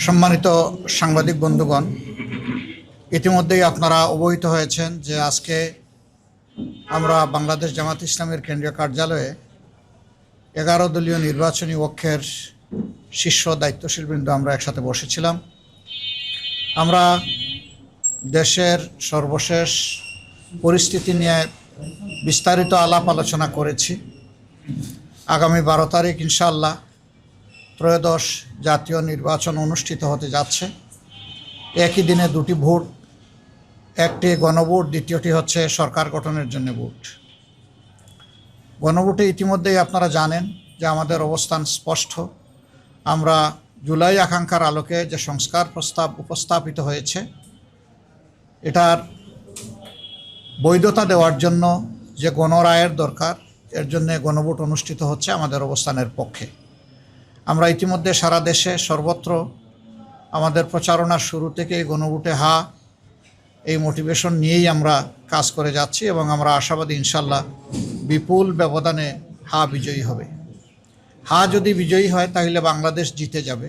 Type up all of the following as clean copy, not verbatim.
সম্মানিত সাংবাদিক বন্ধুগণ, ইতিমধ্যেই আপনারা অবহিত হয়েছেন যে আজকে আমরা বাংলাদেশ জামাত ইসলামের কেন্দ্রীয় কার্যালয়ে 11 দলীয় নির্বাচনী অক্ষের শীর্ষ দায়িত্বশীলবৃন্দ আমরা একসাথে বসেছিলাম। আমরা দেশের সর্বশেষ পরিস্থিতি নিয়ে বিস্তারিত আলাপ আলোচনা করেছি। আগামী 12 তারিখ ইনশাআল্লাহ ত্রয়োদশ জাতীয় নির্বাচন অনুষ্ঠিত হতে যাচ্ছে। একই দিনে দুটি ভোট, একটি গণভোট, দ্বিতীয়টি হচ্ছে সরকার গঠনের জন্য ভোট। গণভোটে ইতিমধ্যেই আপনারা জানেন যে আমাদের অবস্থান স্পষ্ট। আমরা জুলাই আকাঙ্ক্ষার আলোকে যে সংস্কার প্রস্তাব উপস্থাপিত হয়েছে, এটার বৈধতা দেওয়ার জন্য যে গণরায়ের দরকার, এর জন্য গণভোট অনুষ্ঠিত হচ্ছে আমাদের অবস্থানের পক্ষে। আমরা ইতিমধ্যে সারা দেশে সর্বত্র আমাদের প্রচারণার শুরু থেকে গণভোটে হা এই মোটিভেশন নিয়েই আমরা কাজ করে যাচ্ছি এবং আমরা আশাবাদী ইনশাল্লাহ বিপুল ব্যবধানে হা বিজয়ী হবে। হা যদি বিজয়ী হয় তাহলে বাংলাদেশ জিতে যাবে।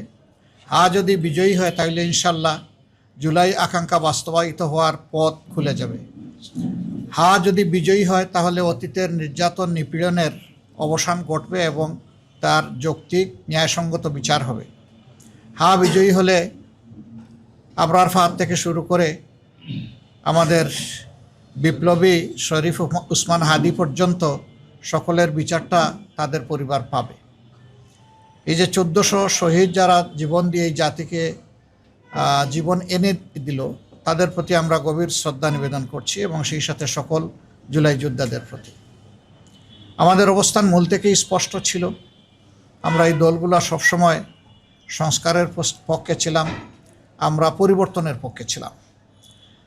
হা যদি বিজয়ী হয় তাহলে ইনশাল্লাহ জুলাই আকাঙ্ক্ষা বাস্তবায়িত হওয়ার পথ খুলে যাবে। হা যদি বিজয়ী হয় তাহলে অতীতের নির্যাতন নিপীড়নের অবসান ঘটবে এবং তার যৌক্তিক ন্যায়সঙ্গত বিচার হবে। হা বিজয়ী হলে আবরার ফাহাদ থেকে শুরু করে আমাদের বিপ্লবী শরীফ উসমান হাদি পর্যন্ত সকলের বিচারটা তাদের পরিবার পাবে। এই যে 1400 শহীদ যারা জীবন দিয়ে এই জাতিকে জীবন এনে দিল, তাদের প্রতি আমরা গভীর শ্রদ্ধা নিবেদন করছি এবং সেই সাথে সকল জুলাই যোদ্ধাদের প্রতি। আমাদের অবস্থান মূল থেকেই স্পষ্ট ছিল। আমরা এই দলগুলো সবসময় সংস্কারের পক্ষে ছিলাম, আমরা পরিবর্তনের পক্ষে ছিলাম।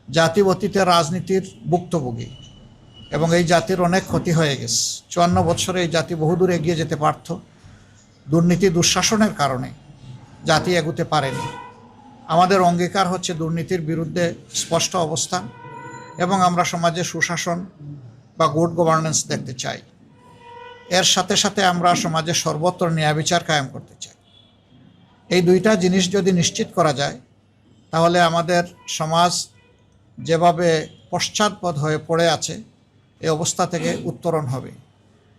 জাতি অতীতের রাজনীতির ভুক্তভোগী এবং এই জাতির অনেক ক্ষতি হয়ে গেছে। 54 বছরে এই জাতি বহুদূর এগিয়ে যেতে পারত। দুর্নীতি দুঃশাসনের কারণে জাতি এগোতে পারেনি। আমাদের অঙ্গীকার হচ্ছে দুর্নীতির বিরুদ্ধে স্পষ্ট অবস্থান এবং আমরা সমাজে সুশাসন বা গুড গভর্নেন্স দেখতে চাই। এর সাথে সাথে আমরা সমাজে সর্বত্র ন্যায় বিচার কায়েম করতে চাই। এই দুইটা জিনিস যদি নিশ্চিত করা যায় তাহলে আমাদের সমাজ যেভাবে পশ্চাৎপদ হয়ে পড়ে আছে এই অবস্থা থেকে উত্তরণ হবে।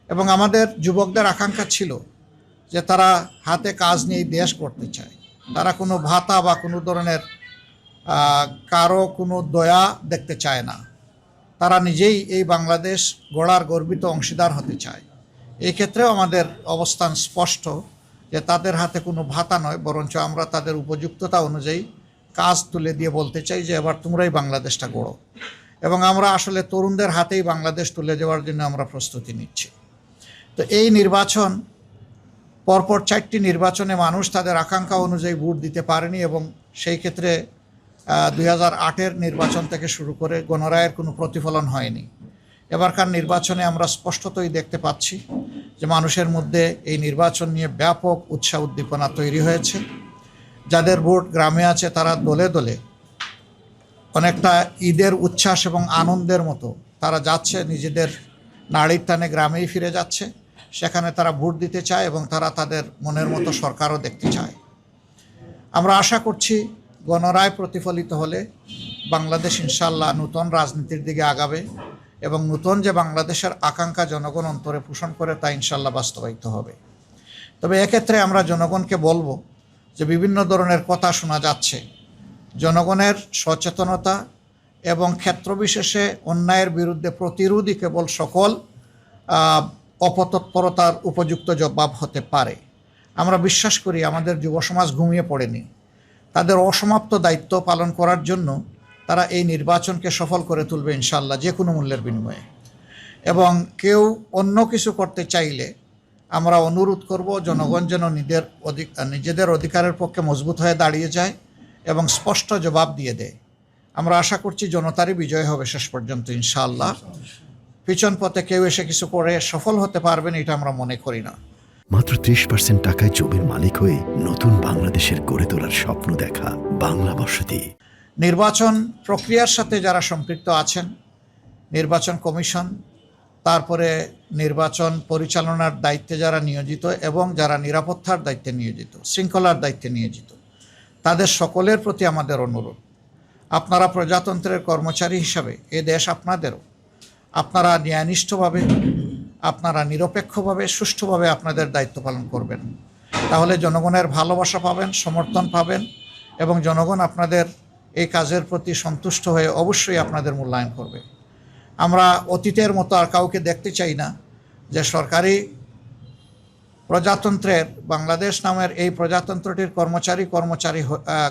এবং আমাদের যুবকদের আকাঙ্ক্ষা ছিল যে তারা হাতে কাজ নিয়ে দেশ গড়তে চায়। তারা কোনো ভাতা বা কোনো ধরনের কারো কোনো দয়া দেখতে চায় না। তারা নিজেই এই বাংলাদেশ গড়ার গর্বিত অংশীদার হতে চায়। এই ক্ষেত্রেও আমাদের অবস্থান স্পষ্ট যে তাদের হাতে কোনো ভাতা নয়, বরঞ্চ আমরা তাদের উপযুক্ততা অনুযায়ী কাজ তুলে দিয়ে বলতে চাই যে এবার তোমরাই বাংলাদেশটা গড়ো। এবং আমরা আসলে তরুণদের হাতেই বাংলাদেশ তুলে দেওয়ার জন্য আমরা প্রস্তুতি নিচ্ছি। তো এই নির্বাচন, পরপর 4টি নির্বাচনে মানুষ তাদের আকাঙ্ক্ষা অনুযায়ী ভোট দিতে পারেনি এবং সেই ক্ষেত্রে 2008-এর নির্বাচন থেকে শুরু করে গণরায়ের কোনো প্রতিফলন হয়নি। এবারকার নির্বাচনে আমরা স্পষ্টতই দেখতে পাচ্ছি যে মানুষের মধ্যে এই নির্বাচন নিয়ে ব্যাপক উৎসাহ উদ্দীপনা তৈরি হয়েছে। যাদের ভোট গ্রামে আছে তারা দলে দলে অনেকটা ঈদের উচ্ছ্বাস এবং আনন্দের মতো তারা যাচ্ছে, নিজেদের নাড়ির টানে গ্রামেই ফিরে যাচ্ছে। সেখানে তারা ভোট দিতে চায় এবং তারা তাদের মনের মতো সরকারও দেখতে চায়। আমরা আশা করছি গণরায় প্রতিফলিত হলে বাংলাদেশ ইনশাআল্লাহ নতুন রাজনীতির দিকে আগাবে এবং নতুন যে বাংলাদেশের আকাঙ্ক্ষা জনগণ অন্তরে পোষণ করে তা ইনশাআল্লাহ বাস্তবায়িত হবে। তবে এক্ষেত্রে আমরা জনগণকে বলবো যে বিভিন্ন ধরনের কথা শোনা যাচ্ছে। জনগণের সচেতনতা এবং ক্ষেত্রবিশেষে অন্যায়ের বিরুদ্ধে প্রতিরোধই কেবল সকল অপতৎপরতার উপযুক্ত জবাব হতে পারে। আমরা বিশ্বাস করি আমাদের যুব সমাজ ঘুমিয়ে পড়েনি। তাদের অসমাপ্ত দায়িত্ব পালন করার জন্য তারা এই নির্বাচনকে সফল করে তুলবে ইনশাআল্লাহ, যে কোনো মূল্যের বিনিময়ে। এবং কেউ অন্য কিছু করতে চাইলে আমরা অনুরোধ করব জনগণ যেন নিজেদের অধিকারের পক্ষে মজবুত হয়ে দাঁড়িয়ে যায় এবং স্পষ্ট জবাব দিয়ে দেয়। আমরা আশা করছি জনতারই বিজয় হবে শেষ পর্যন্ত ইনশাআল্লাহ। পিছন পথে কেউ এসে কিছু করে সফল হতে পারবেন এটা আমরা মনে করি না। মাত্র 30% টাকায় জমির মালিক হয়ে নতুন বাংলাদেশের গড়ে তোলার স্বপ্ন দেখা বাংলা বসতি। নির্বাচন প্রক্রিয়ার সাথে যারা সম্পৃক্ত আছেন, নির্বাচন কমিশন, তারপরে নির্বাচন পরিচালনার দায়িত্বে যারা নিয়োজিত এবং যারা নিরাপত্তার দায়িত্বে নিয়োজিত, শৃঙ্খলার দায়িত্বে নিয়োজিত, তাদের সকলের প্রতি আমাদের অনুরোধ, আপনারা প্রজাতন্ত্রের কর্মচারী হিসাবে এ দেশ আপনাদেরও, আপনারা ন্যায়নিষ্ঠভাবে, আপনারা নিরপেক্ষভাবে, সুষ্ঠুভাবে আপনাদের দায়িত্ব পালন করবেন। তাহলে জনগণের ভালোবাসা পাবেন, সমর্থন পাবেন এবং জনগণ আপনাদের এই কাজের প্রতি সন্তুষ্ট হয়ে অবশ্যই আপনাদের মূল্যায়ন করবে। আমরা অতীতের মতো আর কাউকে দেখতে চাই না যে সরকারি প্রজাতন্ত্রের, বাংলাদেশ নামের এই প্রজাতন্ত্রটির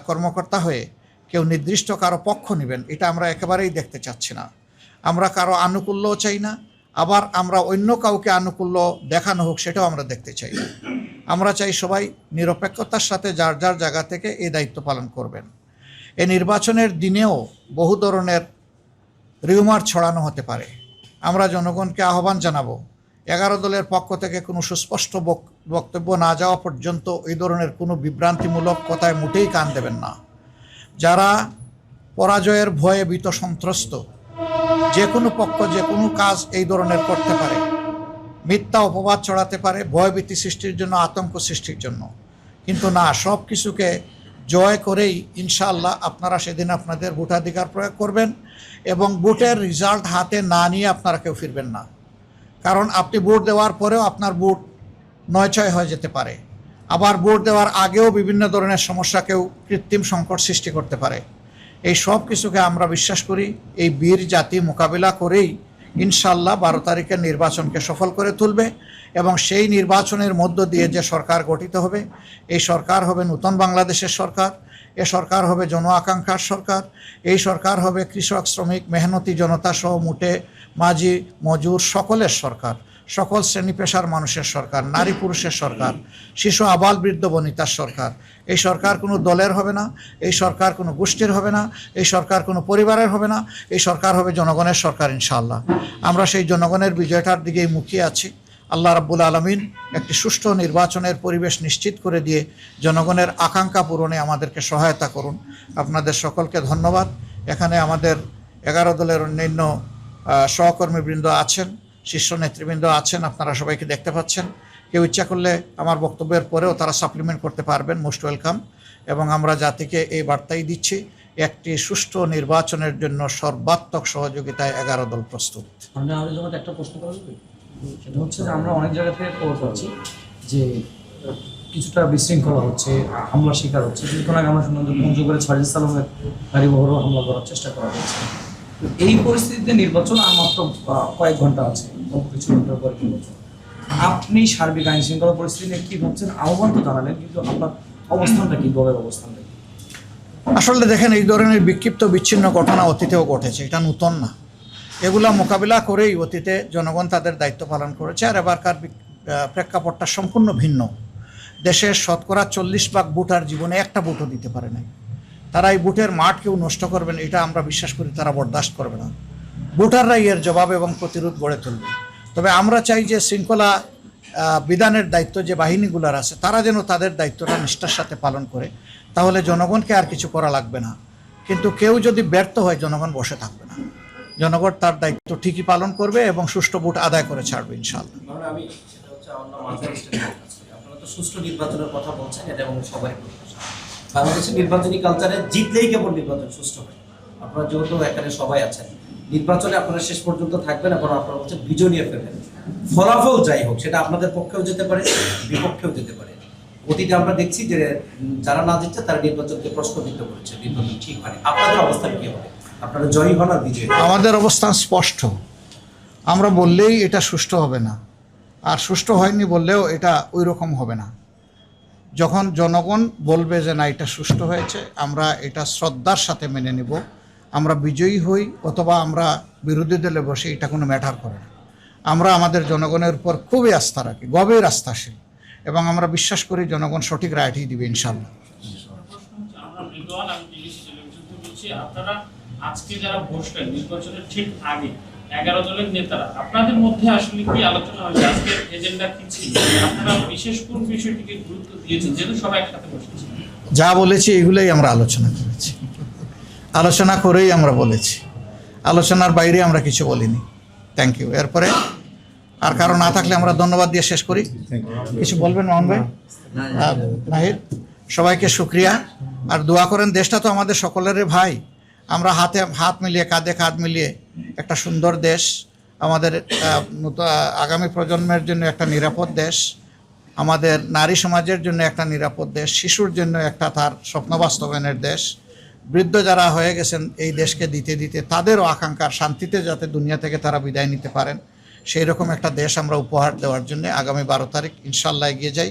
কর্মকর্তা হয়ে কেউ নির্দিষ্ট কারো পক্ষ নেবেন, এটা আমরা একেবারেই দেখতে চাচ্ছি না। আমরা কারো আনুকূল্যও চাই না, আবার আমরা অন্য কাউকে আনুকূল্য দেখানো হোক সেটাও আমরা দেখতে চাই না। আমরা চাই সবাই নিরপেক্ষতার সাথে যার যার জায়গা থেকে এই দায়িত্ব পালন করবেন। এই নির্বাচনের দিনেও বহু ধরনের রিউমার ছড়ানো হতে পারে। আমরা জনগণকে আহ্বান জানাবো, 11 দলের পক্ষ থেকে কোনো সুস্পষ্ট বক্তব্য না যাওয়া পর্যন্ত এই ধরনের কোনো বিভ্রান্তিমূলক কথায় মোটেই কান দেবেন না। যারা পরাজয়ের ভয়ে ভীত সন্ত্রস্ত, যে কোনো পক্ষ যে কোনো কাজ এই ধরনের করতে পারে, মিথ্যা অপবাদ ছড়াতে পারে ভয়ভীতি সৃষ্টির জন্য, আতঙ্ক সৃষ্টির জন্য। কিন্তু না, সব কিছুকে জয় করেই ইনশাআল্লাহ আপনারা সেদিন আপনাদের ভোটাধিকার প্রয়োগ করবেন এবং ভোটের রেজাল্ট হাতে না নিয়ে আপনারা কেউ ফিরবেন না। কারণ আপনি ভোট দেওয়ার পরেও আপনার ভোট নয়ছয় হয়ে যেতে পারে, আবার ভোট দেওয়ার আগেও বিভিন্ন ধরনের সমস্যা কেউ কৃত্রিম সংকট সৃষ্টি করতে পারে। এই সব কিছুকে আমরা বিশ্বাস করি এই বীর জাতি মোকাবিলা করেই ইনশাআল্লাহ 12 তারিখের নির্বাচনকে সফল করে তুলবে এবং সেই নির্বাচনের মধ্য দিয়ে যে সরকার গঠিত হবে, এই সরকার হবে নতুন বাংলাদেশের সরকার, এ সরকার হবে জন আকাঙ্ক্ষার সরকার, এই সরকার হবে কৃষক, শ্রমিক, মেহনতি জনতা সহ মুটে মাঝি মজুর সকলের সরকার, সকল শ্রেণী পেশার মানুষের সরকার, নারী পুরুষের সরকার, শিশু আবাল বৃদ্ধ বনিতার সরকার। এই সরকার কোনো দলের হবে না, এই সরকার কোনো গোষ্ঠীর হবে না, এই সরকার কোনো পরিবারের হবে না, এই সরকার হবে জনগণের সরকার ইনশাআল্লাহ। আমরা সেই জনগণের বিজয়টার দিকেই মুখিয়ে আছি। আল্লাহ রাব্বুল আলামিন একটি সুষ্ঠু নির্বাচনের পরিবেশ নিশ্চিত করে দিয়ে জনগণের আকাঙ্ক্ষা পূরণে আমাদেরকে সহায়তা করুন। আপনাদের সকলকে ধন্যবাদ। এখানে আমাদের 11 দলের অন্যান্য সহকর্মীবৃন্দ আছেন, শীর্ষ নেতৃবৃন্দ আছেন, আপনারা সবাইকে দেখতে পাচ্ছেন। কেউ ইচ্ছা করলে আমার বক্তব্যের পরেও তারা সাপ্লিমেন্ট করতে পারবেন, মোস্ট ওয়েলকাম। এবং আমরা জাতিকে এই বার্তাই দিচ্ছি, একটি সুষ্ঠু নির্বাচনের জন্য সর্বাত্মক সহযোগিতায় 11 দল প্রস্তুত। একটা প্রশ্ন করা যাবে? সেটা হচ্ছে যে আমরা অনেক জায়গা থেকে খবর পাচ্ছি যে কিছুটা বিশৃঙ্খলা হচ্ছে, হামলার শিকার হচ্ছে। কিছুক্ষণ আগে আমরা শুনলাম যে পঞ্চগড়ে সাজিদ সালামের গাড়ি বহরও হামলা করার চেষ্টা করা হচ্ছে। তো এই পরিস্থিতিতে নির্বাচন আর মাত্র কয়েক ঘন্টা আছে, অল্প কিছু ঘন্টার পরে নির্বাচন। আপনি সার্বিক আইন শৃঙ্খলা পরিস্থিতি নিয়ে কী ভাবছেন? আহ্বান তো জানালেন, কিন্তু আপনার অবস্থানটা কি, দলের অবস্থানটা কি? আসলে দেখেন, এই ধরনের বিক্ষিপ্ত বিচ্ছিন্ন ঘটনা অতীতেও ঘটেছে, এটা নতুন না। এগুলা মোকাবিলা করেই অতীতে জনগণ তাদের দায়িত্ব পালন করেছে। আর এবারকার প্রেক্ষাপটটা সম্পূর্ণ ভিন্ন। দেশের শতকরা 40% ভোটার জীবনে একটা ভোটও দিতে পারে নাই। তারা এই ভোটের মাঠ কেউ নষ্ট করবেন এটা আমরা বিশ্বাস করি তারা বরদাস্ত করবে না। ভোটাররাই এর জবাব এবং প্রতিরোধ গড়ে তুলবে। তবে আমরা চাই যে শৃঙ্খলা বিধানের দায়িত্ব যে বাহিনীগুলোর আছে তারা যেন তাদের দায়িত্বটা নিষ্ঠার সাথে পালন করে, তাহলে জনগণকে আর কিছু করা লাগবে না। কিন্তু কেউ যদি ব্যর্থ হয় জনগণ বসে থাকবে না, জনগণ তার দায়িত্ব ঠিকই পালন করবে এবং সুষ্ঠু ভোট আদায় করে ছাড়বে ইনশাআল্লাহ। আমি সেটা হচ্ছে আপনারা তো সুষ্ঠু নির্বাচনের কথা বলছেন, এটা এবং সবাই প্রত্যাশা। বাংলাদেশের নির্বাচনী কালচারে জিতলেই কেবল নির্বাচন সুষ্ঠু হয়। আপনারা যেহেতু এখানে সবাই আছেন, নির্বাচনে আপনারা শেষ পর্যন্ত থাকবেন এবং আপনারা হচ্ছে বিজয় নিয়ে ফেলবেন। ফলাফল যাই হোক সেটা আপনাদের পক্ষেও যেতে পারে, বিপক্ষেও যেতে পারে। অতীতে আমরা দেখছি যে যারা না জিতছে তারা নির্বাচনকে প্রশ্নবিদ্ধ করেছে, নির্বাচন ঠিক হয়নি। আপনাদের অবস্থান কি হবে? আপনারা জয়ী হন আর বিজয়ী? আমাদের অবস্থান স্পষ্ট। আমরা বললেই এটা সুষ্ঠু হবে না, আর সুষ্ঠু হয়নি বললেও এটা ওই রকম হবে না। যখন জনগণ বলবে যে না এটা সুষ্ঠু হয়েছে, আমরা এটা শ্রদ্ধার সাথে মেনে নেব। আমরা বিজয়ী হই অথবা আমরা বিরোধী দলে বসে, এটা কোনো ম্যাটার করে না। আমরা আমাদের জনগণের উপর খুবই আস্থা রাখি, গভীর আস্থাশীল, এবং আমরা বিশ্বাস করি জনগণ সঠিক রায়টি দিবে ইনশাআল্লাহ। আপনারা আজকে যারা বসলেন নির্বাচনের ঠিক আগে 11 দলের নেতারা, আপনাদের মধ্যে আসলে কি আলোচনা হয়েছে? আজকের এজেন্ডা কি ছিল? আপনারা বিশেষ কোন বিষয়টিকে গুরুত্ব দিয়েছেন যেহেতু সবাই একসাথে বসেছেন? যা বলেছি এগুলোই আমরা আলোচনা করেছি, আলোচনা করেই আমরা বলেছি, আলোচনার বাইরে আমরা কিছু বলিনি। Thank you. এরপরে আর কারো না থাকলে আমরা ধন্যবাদ দিয়ে শেষ করি। কিছু বলবেন মোহন ভাই? নাহিদ? সবাইকে শুক্রিয়া। আর দোয়া করেন, দেশটা তো আমাদের সকলেরই ভাই, আমরা হাতে হাত মিলিয়ে কাঁধে কাঁধ মিলিয়ে একটা সুন্দর দেশ, আমাদের আগামী প্রজন্মের জন্য একটা নিরাপদ দেশ, আমাদের নারী সমাজের জন্য একটা নিরাপদ দেশ, শিশুর জন্য একটা তার স্বপ্ন বাস্তবায়নের দেশ, বৃদ্ধ যারা হয়ে গেছেন এই দেশকে দিতে দিতে তাদেরও আকাঙ্ক্ষার শান্তিতে যাতে দুনিয়া থেকে তারা বিদায় নিতে পারেন, সেই রকম একটা দেশ আমরা উপহার দেওয়ার জন্য আগামী 12 তারিখ ইনশাল্লাহ এগিয়ে যাই।